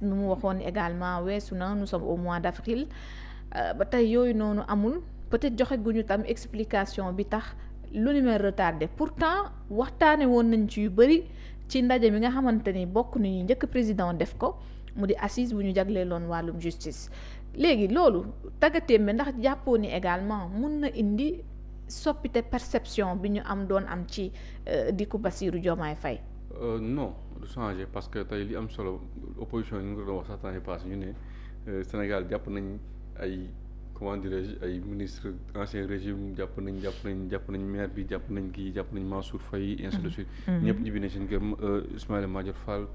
nu mu waxoon également weesu na nous sommes au mois d'avril ba tey yooyu noonu amul peut-être joxe guñu tam explication bi tax lu ni mel retardé pourtant waxtaane woon nañ ci yu bëri ci ndaje mi nga xamante ni bokk nañu njëkk président def ko mu di assise bu ñu jagleeloon wàllum justice léegi loolu taggatémbe ndax jàppoo ni également mun na indi soppite perception bi ñu am doon am ci dikku Bassirou Diomaye Faye. Non du changer parce que tey li am solo opposition yi ñu ngi doon wax sax temps yi passé ñu ne Sénégal jàpp nañ ay comment dirais-je ay ministre ancien régime jàpp nañ maire bi jàpp nañ kii jàpp nañ Mansour Faye ainsi de suite. ñëpp ñibbi nañ seen kër Ismaïla Madior Fall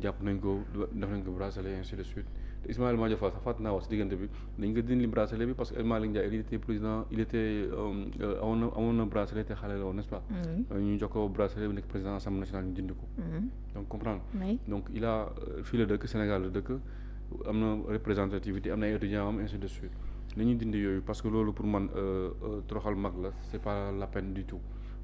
jàpp nañ ko def nañ ko bracelet ainsi de suite. te Ismaïla Madior Fall sax fàttali naa wax si diggante bi dañ ko dindi bracelet bi parce que El Malick Ndiaye il était président il était amoon na bracelet te xale la woon n'est-ce pas. ñu jox ko bracelet bi nekk président assemblée nationale ñu dindi ko. donc comprendre donc il a fii la dëkk Sénégal la dëkk am na représentativité am na ay étudiants am ainsi de suite li ñuy dindi yooyu parce que loolu pour man toroxal mag la c'est pas la peine du tout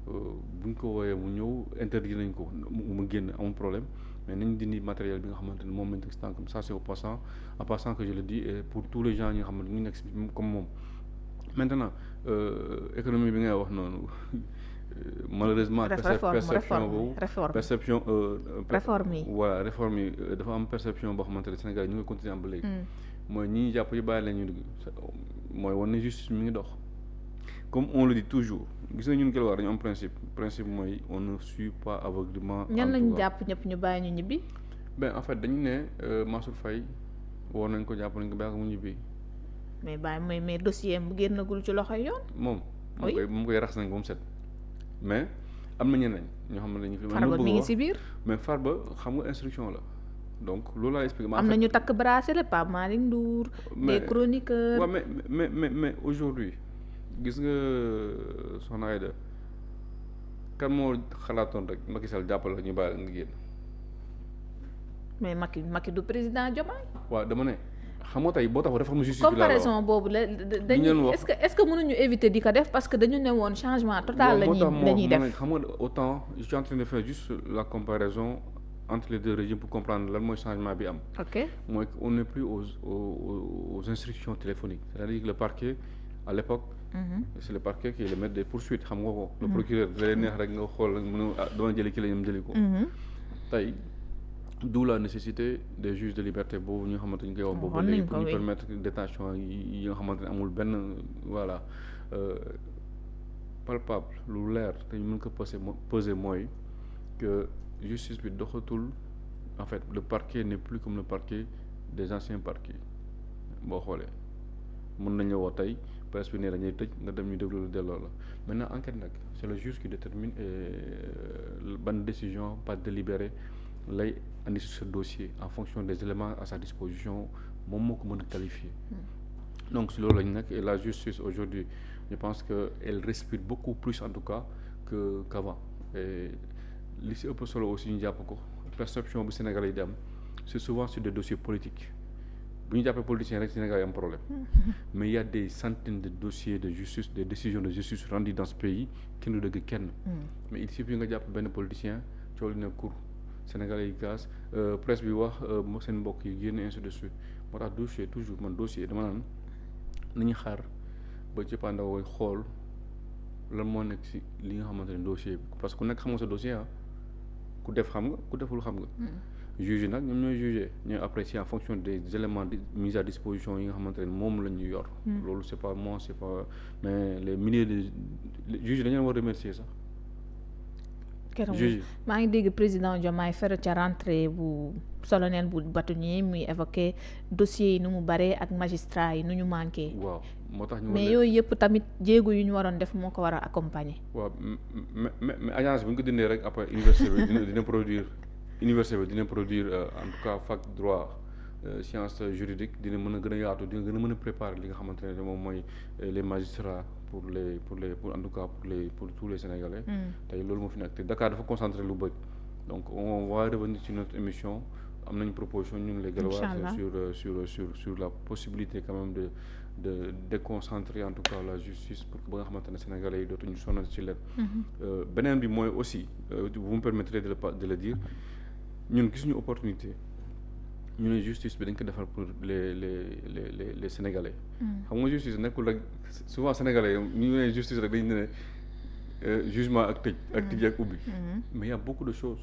buñ ko wooyee mu ñëw interdire nañ ko mu génn amul problème. mais nañ dindi matériel bi nga xamante ne moom lañ teg si tànkam ça c'est au passant en passant que je le dis et pour tous les gens ñi nga xamante ñu nekk si comme moom maintenant économie bi ngay wax noonu malheureusement perception boobu perception réforme yi voilà réforme yi dafa am perception boo xamante ne Sénégal ñu ngi continuer am ba léegi mooy ñi ñuy jàpp yi bàyyi leen ñu dugg mooy wan ne justice mi ngi dox comme on le dit toujours gis nga ñun Guelwaar dañu am principe mooy on ne suit pas aveuglément. ñan lañu jàpp ñëpp ñu bàyyi ñu ñibbi. ben en fait dañu ne Mansour Faye woo nañ ko jàpp nañ ko bàyyi ko mu ñibbi. mais bàyyi mais dossier mu génnagul ci loxoy yoon. moom koy rax nañ ko mu set mais am na ñeneen ñoo xam ne dañu fi. Farba mi ngi si biir. mais Farba xam nga instruction la donc loolu laa expliqué. am na ñu takk bracelet Pape Malick Ndour. des chroniqueurs. waaw mais aujourd'hui gis nga soxna Aïda kan moo xalaatoon rek Macky Sall jàppale la ñu bàyyi la nga génn. mais Macky du président Diomaye. waaw dama ne xam nga tey boo tax réforme justice bi comparaison boobu la dañuy est-ce que mënuñu éviter di ko def parce que dañu ne woon changement total lañuy def. xam nga autant je suis en train de faire juste la comparaison entre les deux régimes pour comprendre lan mooy changement bi am. ok mooy on n'est plus aux instructions téléphoniques c'est-à-dire que le parquet à l'époque c'est le parquet qui est le maître des poursuites xam nga ko. le procureur da lay neex rek nga xool mën a dama jëli ki la ñoom jëli ko. tey d'où la nécessité des juges de liberté boobu ñu nga xamante ñu koy wax boobu léegi pour ñu permettre détention yi nga xamante ne amul benn voilà palpable lu leer te ñu mën ko peser mooy que justice bi doxatul en fait le parquet n'est plus comme le parquet des anciens parquets boo xoolee mën nañu woo tey presse bi ne dañuy tëj nga dem ñu déglu la delloo la maintenant enquête nag c'est le juge qui détermine ban décision pas délibérée lay andi sur ce dossier en fonction des éléments à sa disposition moom moo ko mën a qualifier donc si loolu lañu nekk et la justice aujourd'hui je pense que elle respire beaucoup plus en tout cas qu'avant et li si ëpp solo aussi ñu jàpp ko perception bu Sénégalais yi di am c'est souvent sur des dossiers politiques bu ñu jàppee politicien rek Sénégal yi am problème mais il y a des centaines de dossiers de justice des décisions de justice rendues dans ce pays kenn du dëgg kenn mais il suffit nga jàpp benn politicien coow li ne cour Sénégalais yi gaz presse bi wax seen mbokk yi génn ainsi de suite moo tax dossier toujours man dossier dama naan nañu xaar ba cëppaandaw way xool lan moo nekk ci li nga xamante ne dossier bi parce que ku nekk xam nga sa dossier ku def xam nga ku deful xam nga juge nag ñoom ñooy juger ñooy apprécier en fonction des éléments mis à disposition yi nga xamante ne moom la ñu yor loolu c'est pas moi c'est pas mais les milliers de juges dañu leen war remercier sax keroog maa ngi dégg président Diomaye fere ca rentrée bu solennel bu bâtonnier muy évoqué dossiers yi nu mu baree ak magistrats yi nu ñu manqué. waaw moo tax ñu mais yooyu yëpp tamit jéego yu ñu waroon def moo ko war a accompagner. waaw mais agence bi ñu ko dindee rek après université bi dina produire en tout cas fac droit science juridique dina mën a gën a yaatu dina gën a mën a préparer li nga xamante ne moom mooy les magistrats pour en tout cas pour tous les Sénégalais. tey loolu moo fi nekk te Dakar dafa concentré lu bëri donc on va revenir sur notre émission am nañu proposition ñun les Guelwaar sur la possibilité quand même de déconcentrer en tout cas la justice pour que ba nga xamante ne Sénégalais yi dootuñu sonal ci leen. beneen bi mooy aussi vous me permettrez de le dire ñun gisuñu opportunité ñu ne justice bi dañ ko defar pour les Sénégalais. xam nga justice nekkul rek souvent Sénégalais ñu ne justice rek dañu ne jugement ak tëj. ak tëj ak ubbi. mais y a beaucoup de choses.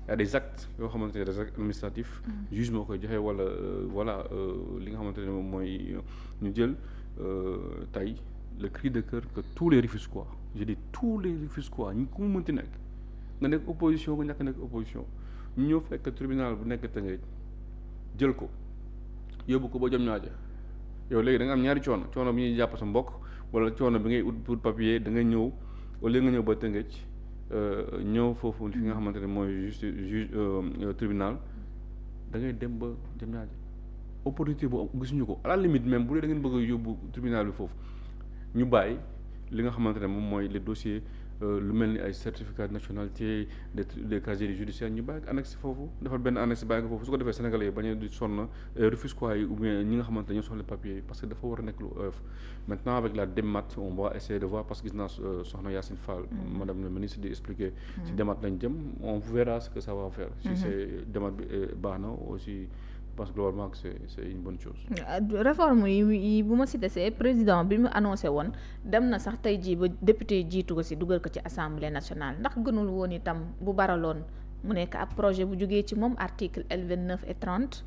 y a des actes yoo xamante ne des actes administratifs. juge moo koy joxe wala voilà li nga xamante ne moom mooy ñu jël tey le cri de cœur que tous les Rufisquois je dis tous les Rufisquois ñu ku mu mënti nekk nga nekk opposition nga ñàkk nekk opposition ñu ñëw fekk tribunal bu nekk Tëngéej jël ko yóbbu ko ba jom ñaaja yow léegi da nga am ñaari coono bi ñuy jàpp sa mbokk wala coono bi ngay ut pour papier da nga ñëw au lieu nga ñëw ba Tëngéej ñëw foofu fi nga xamante ne mooy juge tribunal da ngay dem ba jom ñaaja opportunité boobu gisuñu ko à la limite même bu dee da ngeen bëgg a yóbbu tribunal bi foofu ñu bàyyi li nga xamante ne moom mooy les dossiers lu mel ni ay certificat de nationalité des casiers judiciaires ñu bàyyi ko annexe foofu defal benn annexe bàyyi ko foofu su ko defee sénégalais yi bañ a di sonn Rufisquois yi ou bien ñi nga xamante ne ñoo soxla papier yi parce que dafa war a nekk lu oyof maintenant avec la démat on va essayer de voir parce que gis naa soxna Yacine Fall madame le ministre di expliquer si démat lañ jëm on verra ce que ça va faire si c'est démat bi baax na aussi je pense globalement que c'est une bonne chose. réforme yi bu ma si desee président bi mu annoncé woon dem na sax tey jii ba député jiitu ko si dugal ko ci assemblée nationale ndax gënul woon itam bu baraloon mu nekk ab projet bu jógee ci moom article L29 et 30.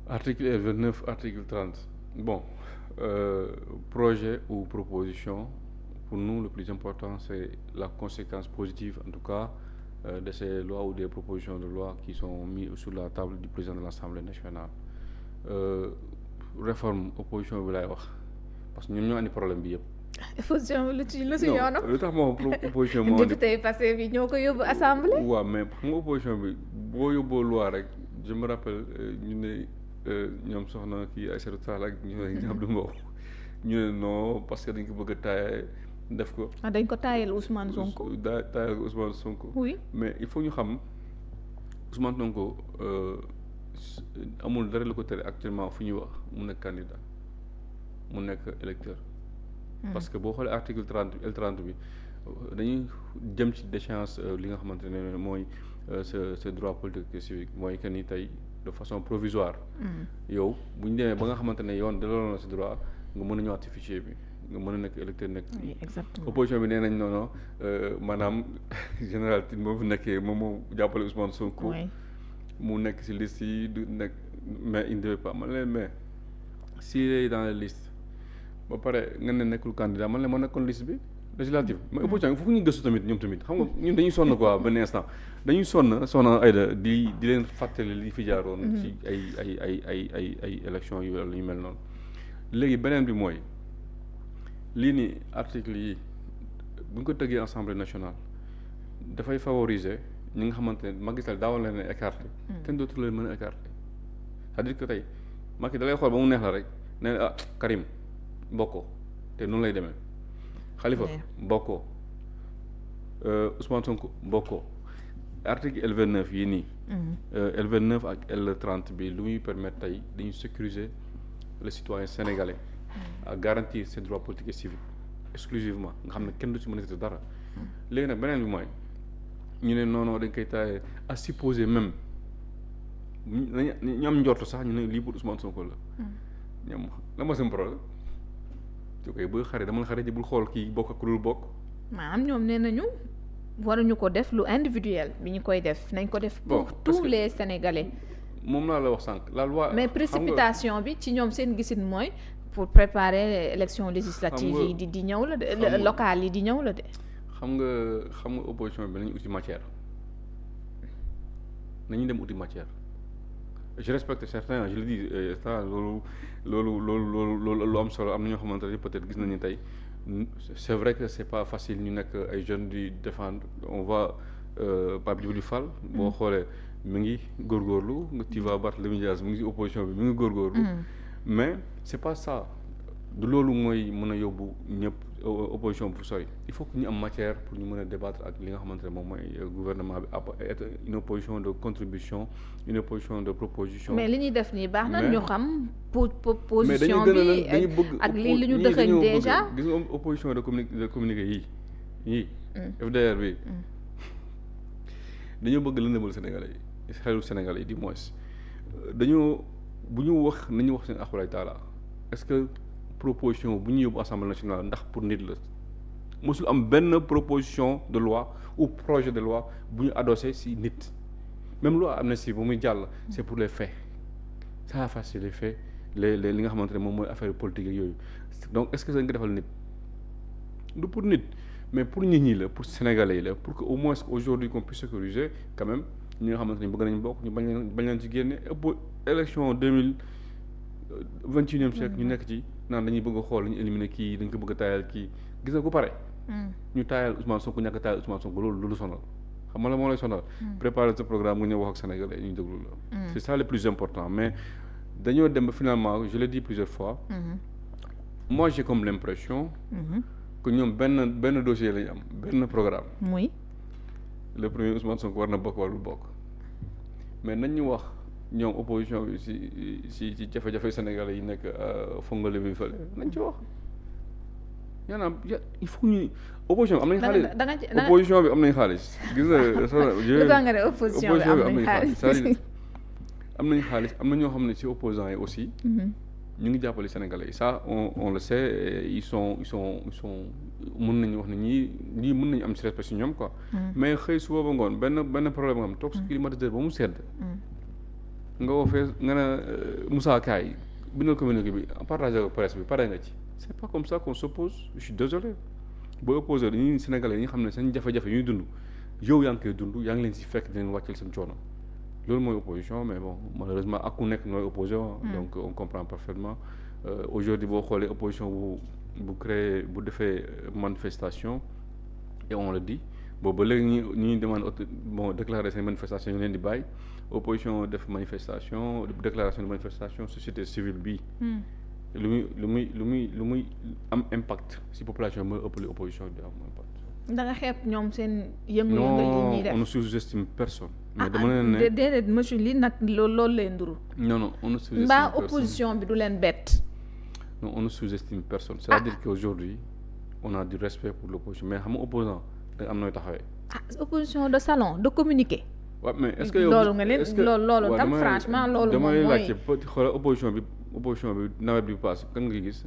article L29 article 30 bon projet ou proposition pour nous le plus important c'est la conséquence positive en tout cas. De ces lois ou des propositions de loi qui sont mises sur la table du président de l'Assemblée nationale réforme opposition bi laay wax parce que ñun ñoo andi problème bi yëpp. opposition bi lu ci yoonam. lu tax moo opposition moo andi député passé bi ñoo ko yóbbu assemblée. waaw mais xam nga opposition bi boo yóbboo loi rek je me rappelle ñu ne ñoom soxna kii Aïssatou Tall ak ñu ne Abdou Mbow ñu ne non parce que dañ ko bëgg a taaye def ko. dañ ko taayal Ousmane Sonko. taayal Ousmane Sonko. oui mais il faut ñu xam Ousmane Sonko amul dara lu ko tere actuellement fu ñuy wax mu nekk candidat mu nekk électeur. parce que boo xoolee article 30 L30 bi dañuy jëm ci déchéance li nga xamante ne mooy ce droit politique et civique mooy que ni tey de façon provisoire. yow bu ñu demee ba nga xamante ne yoon delloo na si droit nga mën a ñëwaat ci fichier bi. nga mën a nekk électeur nekk. exactement opposition bi nee nañ non maanaam général Tine moo fi nekkee moom moo jàppale Ousmane Sonko. mu nekk ci liste yi du nekk mais il ne devait pas man leen mais s'il est dans la liste ba pare nga ne nekkul candidat man leen moo nekkoon liste bi législative. mais opposition bi foofu ñu gëstu tamit ñoom tamit xam nga ñun dañuy sonn quoi benn instant dañuy sonn Aïda di leen fàttali li fi jaaroon. ci ay élections yu mel noonu léegi beneen bi mooy. lii nii article yi bu ñu ko tëggee assemblée nationale dafay favoriser ñi nga xamante ne Macky Sall daawoon leen a écarté kenn dootu leen mën a écarté c'est-à-dire que tey Macky da lay xool ba mu neex la rek ne ah Karim bokkoo te noonu lay demee Khalifa bokkoo Ousmane Sonko bokkoo article L29 yii nii L29 ak L30 bi lu muy permettre tey dañuy sécuriser les citoyens sénégalais à garantir ses droits politiques et civiques exclusivement nga xam ne kenn du ci mën a def dara léegi nag beneen bi mooy ñu ne non dañ koy taayee à supposer même ñu am njort sax ñu ne lii pour Ousmane Sonko la ñoom la ma seen problème su koy bëgg xare dama la xare ji bul xool kii bokk ak ku dul bokk. maanaam ñoom nee nañu waruñu ko def lu individuel bi ñu koy def nañ ko def pour tous les Sénégalais. moom laa la wax sànq la loi. mais précipitation bi ci ñoom seen gisin mooy pour préparer élection législative yi di ñëw la de locales yi di ñëw la de. xam nga opposition bi nañu uti matière nañu dem uti matière je respecte certains je le dis ça loolu lu am solo am na ñoo xamante ne peut-être gis nañu tey c'est vrai que c'est pas facile ñu nekk ay jeunes di défendre on va Pape Djibril Fall boo xoolee mi ngi góorgóorlu nga Tiva Barthélémy Dias mi ngi ci opposition bi mi ngi góorgóorlu mais c'est pas ça du loolu mooy mën a yóbbu ñëpp opposition pour sori il faut que ñu am matière pour ñu mën a débattre ak li nga xamante ne moom mooy gouvernement bi être une opposition de contribution une opposition de proposition. mais li ñuy def nii baax na ñu xam position bi ak li ñu dëxëñ déjà gis nga opposition de communiqué yii FDR bi dañoo bëgg lëndëmal Sénégalais yi xelu Sénégalais yi du moins dañoo bu ñu wax nañu wax seen axulaay taala est-ce que proposition bu ñu yóbbu assemblée nationale ndax pour nit la mosul am benn proposition de loi ou projet de loi bu ñu adossé ci nit même loi amnistie bu muy jàll c'est pour les faits ça a facilité les faits les li nga xamante ne moom mooy affaire politique yooyu donc est-ce que dañ ko defal nit du pour nit mais pour nit ñi la pour sénégalais yi la pour que au moins aujourd'hui qu'on puisse sécuriser quand même ñi nga xamante ne bëgg nañ bokk ñu bañ leen ci génne élection 21e siècle ñu nekk ci naan dañuy bëgg a xool dañu éliminer kii dañ ko bëgg a taayal kii gis nga ku pare ñu taayal Ousmane Sonko ñàkk a taayal Ousmane Sonko loolu lu sonal xam nga la moo lay sonal préparer ce programme nga ñëw wax ak sénégalais ñu déglu la c'est ça le plus important mais dañoo dem ba finalement je l'ai dit plusieurs fois moi j'ai comme l'impression que ñoom benn dossier lañu am benn programme muy le premier Ousmane Sonko war na bokk wala du bokk mais nañ ñu wax ñoom opposition bi ci jafe-jafe sénégalais yi nekk fongale bi fële nañ ci wax yaanaam il faut ñu opposition bi am nañ xaalis opposition bi am nañ xaalis gis nga opposition bi am nañ xaalis c'est-à-dire am nañ xaalis am na ñoo xam ne ci opposants yi aussi ñu ngi jàppale sénégalais yi ça on le sait ils sont mën nañu wax ne ñii mën nañu am ci respect ci ñoom quoi mais xëy suba ba ngoon benn problème nga am toog ci climatiseur ba mu sedd nga woo fee nga ne Moussa Kaye bindal communiqué bi partagé ko presse bi pare nga ci c'est pas comme ça qu'on s'oppose je suis désolé boo opposé dañuy sénégalais yi nga xam ne seen jafe-jafe ñuy dund yow yaa ngi koy dund yaa ngi leen ci fekk di leen wàccal seen coono loolu mooy opposition mais bon malheureusement ak ku nekk nooy opposition donc on comprend parfaitement aujourd'hui boo xoolee opposition bu créé bu defee manifestation et on le dit boobu ba léegi ñi demande déclarer seen manifestation ñu leen di bàyyi opposition def manifestation déclaration de manifestation société civile bi lu muy am impact ci population mooy ëppale opposition di am impact. da nga xeeb ñoom seen yëngu-yëngal yi ñuy def non on ne sous-estime personne. mais dama leen ne déedéet monsieur li nag loolu lay nduru. non on ne sous-estime mbaa personne. opposition bi du leen bett. non on ne sous-estime personne. c'est-à-dire qu'aujourd'hui on a du respect pour l'opposition mais xam nga opposant da am nooy taxawee. opposition de salon de communiquer. waaw mais est-ce que yow loolu nga leen loolu tam franchement loolu moom mooy damay laajte xoolal opposition bi nawet bi paase kan nga gis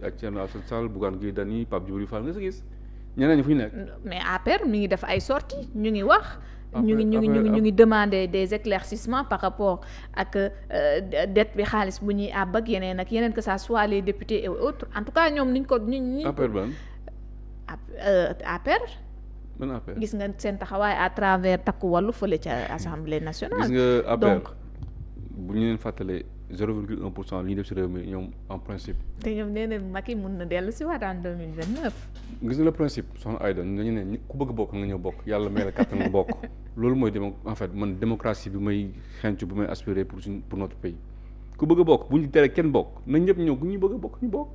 ak Thierno Alassane Sall Bougane Gueye Dany Pape Djibril Fall nga si gis ñeneen ñi fu ñu nekk. mais APR mi ngi def ay sorties ñu ngi wax. ñu ngi demander des éclaircissements par rapport ak dette bi xaalis bu ñuy àbb ak yeneen que ça soit les députés et autres en tout cas ñoom niñ ko ñu. APR ban. APR. ban APR gis nga seen taxawaay à travers takku wàllu fële ca assemblée nationale. gis nga APR donc bu ñu leen fàttalee 0,1% li ñu def ci réew mi ñoom en principe. te ñoom nee na Macky mun na dellu si waat en 2029. gis nga le principe soxna Aïda dañu ne ku bëgg bokk nga ñëw bokk yàlla may la kàttan nga bokk loolu mooy en fait man démocratie bi may xencu bi may aspirer pour notre pays ku bëgg a bokk bu ñu tere kenn bokk nañ ñëpp ñëw ku ñu bëgg a bokk ñu bokk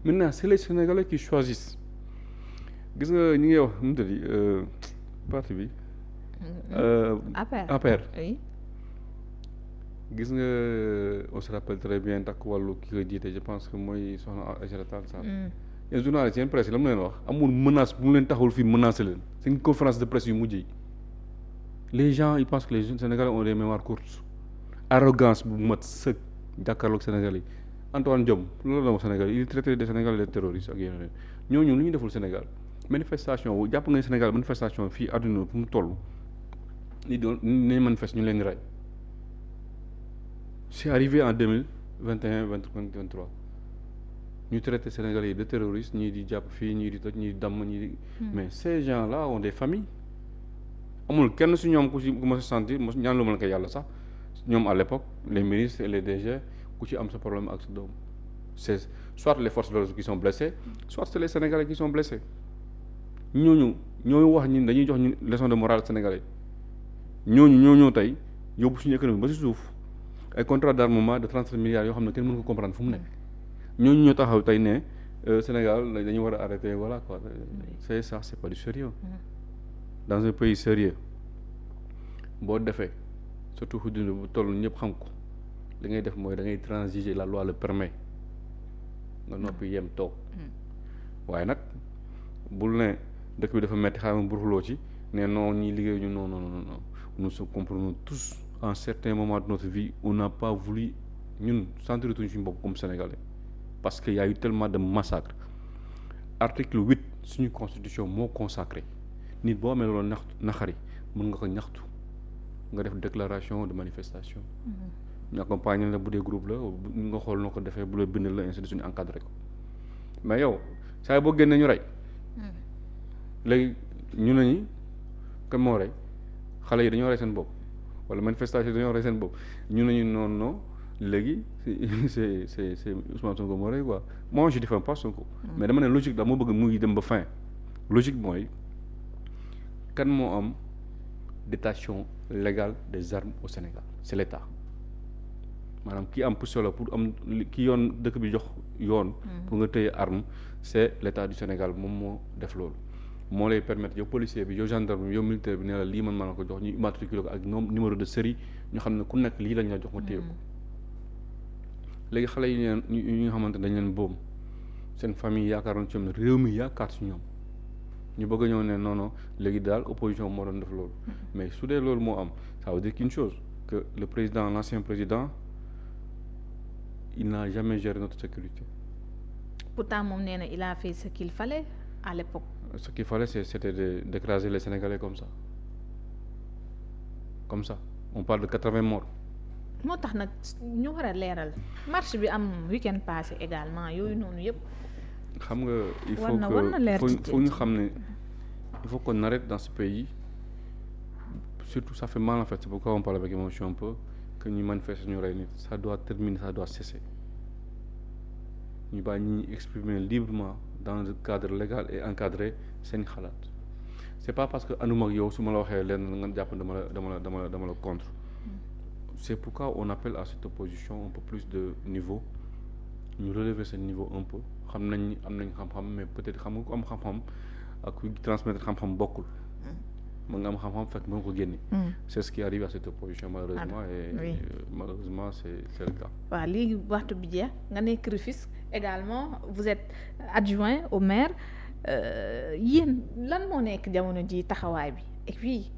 maintenant c'est les Sénégalais qui choisissent gis nga ñi ngi wax nu mu tëddi parti bi. APR. oui. gis nga on se rappelle très bien takk wàllu ki ko jiite je pense que mooy soxna Aïssata Tall Sall. yéen journalistes yéen presse yi la mu leen wax amul menace bu mu leen taxawul fii menacé leen c'est une conférence de presse yu mujj yi les gens ils pensent que les jeunes Sénégalais ont des mémoires courtes arrogance bu mat sëg jàkkaarloog Sénégal yi Antoine Diome loolu la wax Sénégal il traité des Sénégalais de terroristes ak yeneen ñooñu lu ñu deful Sénégal manifestation bu jàpp nga Sénégal manifestation fii àdduna fu mu toll ni doon nañ manifeste ñu leen di rey c'est arrivé en 2021 2023 ñu traité Sénégalais yi de terroristes ñii di jàpp fii ñii di toj ñii di damm ñii di mais ces gens-là ont des familles amul kenn si ñoom ku ma sa sentir ñaan lu ma la ko yàlla sax ñoom à l'époque les ministres et les DG ku ci am sa problème ak sa doom c'est soit les forces de l'ordre qui sont blessées soit c'est les Sénégalais qui sont blessés ñooñu ñooy wax ñun dañuy jox ñu leçon de morale Sénégalais ñooñu ñoo ñëw tey yóbbu suñu économie ba si suuf ay contrat d'armement de 37 milliards yoo xam ne kenn mënu ko comprendre fu mu nekk ñooñu ñoo taxaw tey ne Sénégal dañu war a arrêter voilà quoi c'est ça c'est pas du sérieux dans un pays sérieux boo defee surtout fu dund bu toll ñëpp xam ko li ngay def mooy da ngay transiger la loi le permet nga noppi yem toog waaye nag bul ne dëkk bi dafa metti xaaral ma buruxloo ci ne non ñii liggéey ñu non nous comprenons tous à un certain moment de notre vie on n'a pas voulu ñun sentiratuñu suñu bopp comme sénégalais parce que y a eu tellement de massacres article 8 suñu constitution moo consacré nit boo amee loolu naxari mën nga ko ñaxtu nga def déclaration de manifestation ñu accompagner la bu dee groupe la nga xool noo ko defee bu la bind la ainsi de suñu encadré ko mais yow saa boo génnee ñu rey léegi ñu ne ñi kan moo rey xale yi dañoo rey seen bopp wala manifestation dañoo rey seen bopp ñu ne ñu non léegi c'est Ousmane Sonko moo rey quoi moi je défends pas Sonko mais dama ne logique daal moo bëgg muy dem ba fin logique mooy kan moo am détention légale des armes au Sénégal c'est l'État maanaam kii am pistolet pour am ki yoon dëkk bi jox yoon pour nga téye arme c'est l'État du Sénégal moom moo def loolu moo lay permettre yow policier bi yow gendarme bi yow militaire bi ne la lii man maa la ko jox ñu immatriculé ko ak numéro de série ñu xam ne ku nekk lii lañ la jox nga téye ko léegi xale yi ñu nga xamante dañ leen boom seen famille yaakaaroon ci ñoom ne réew mi yaakaar ci ñoom ñu bëgg a ñëw ne non léegi daal opposition moo doon def loolu mais su dee loolu moo am ça veut dire qu'une chose que le président l'ancien président il n'a jamais géré notre sécurité. Pourtant moom nee na il a fait ce qu'il fallait à l'époque. Ce qu'il fallait c'était d'écraser les Sénégalais comme ça on parle de 80 morts. moo tax nag ñu war a leeral marche bi am week-end passé également yooyu noonu yëpp. xam nga il faut que faut ñu xam ne il faut qu'on arrête dans ce pays surtout ça fait mal en fait c'est pourquoi on parle avec émotion un peu que ñu manifester ñu rey nit ça doit terminer ça doit cesser ñu bàyyi ñi exprimer librement dans le cadre légal et encadré seen xalaat c'est pas parce que anduma ak yow su ma la waxee leen nga jàpp dama la contre c'est pourquoi on appelle à cette opposition un peu plus de niveau ñu relever ce niveau un peu xam nañ am nañ xam-xam mais peut-être xam nga ku am xam-xam ak ku transmettre xam-xam bokkul mën nga am xam-xam fekk mën ko génne c'est ce qui arrive à cette opposition malheureusement malheureusement c'est le cas. waaw léegi waxtu bi jeex nga nekk Rufisque également vous êtes adjoint au maire yéen lan moo nekk jamono ji taxawaay bi et puis